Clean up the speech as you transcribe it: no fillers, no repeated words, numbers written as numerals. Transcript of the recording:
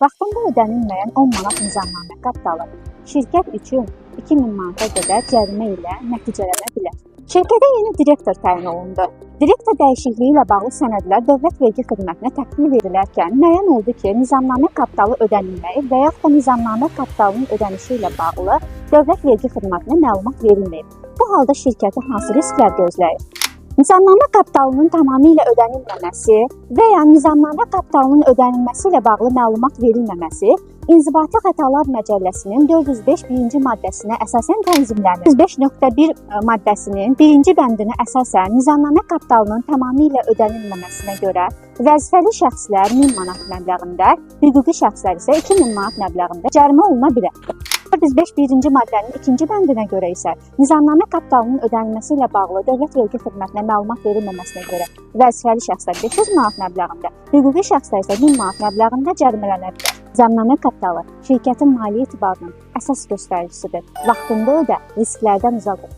Vaxtında ödənilməyən 10 manat nizamnamə kapitalı şirkət üçün 2000 manata qədər cərimə ilə nəticələnə bilər. Şirkətə yeni direktor təyin olundu. Direktor dəyişikliyi ilə bağlı sənədlər Dövlət Vergi Xidmətinə təhvil verilərkən müəyyən oldu ki, nizamnamə kapitalı ödənilməyi və yaxud da nizamnamə kapitalının ödənişi ilə bağlı Dövlət Vergi Xidmətinə məlumat verilməyib. Bu halda şirkəti hansı risklər gözləyir? Nizamnamə kapitalının tamamilə ödənilməməsi və ya nizamnamə kapitalının ödənilməsi ilə bağlı məlumat verilməməsi İnzibati Xətalar Məcəlləsinin 405-1-ci maddəsinə əsasən tənzimlənir. 405.1 maddəsinin 1-ci bəndinə əsasən nizamnamə kapitalının tamamilə ödənilməməsinə görə vəzifəli şəxslər 1000 manat məbləğində, hüquqi şəxslər isə 2000 manat məbləğində cərimə oluna bilər. 405-1-ci maddənin 2-ci bəndinə görə isə nizamnamə kapitalının ödənilməsi ilə bağlı Dövlət Vergi Xidmətinə məlumat verilməməsinə görə vəzifəli şəxslər 500 manat məbləğində, hüquqi şəxslər isə 1000 manat məbləğində cərimələnə bilər. Nizamnamə kapitalı şirkətin maliyyə etibarının əsas göstəricisidir. Vaxtında ödə, risklərdən uzaq ol.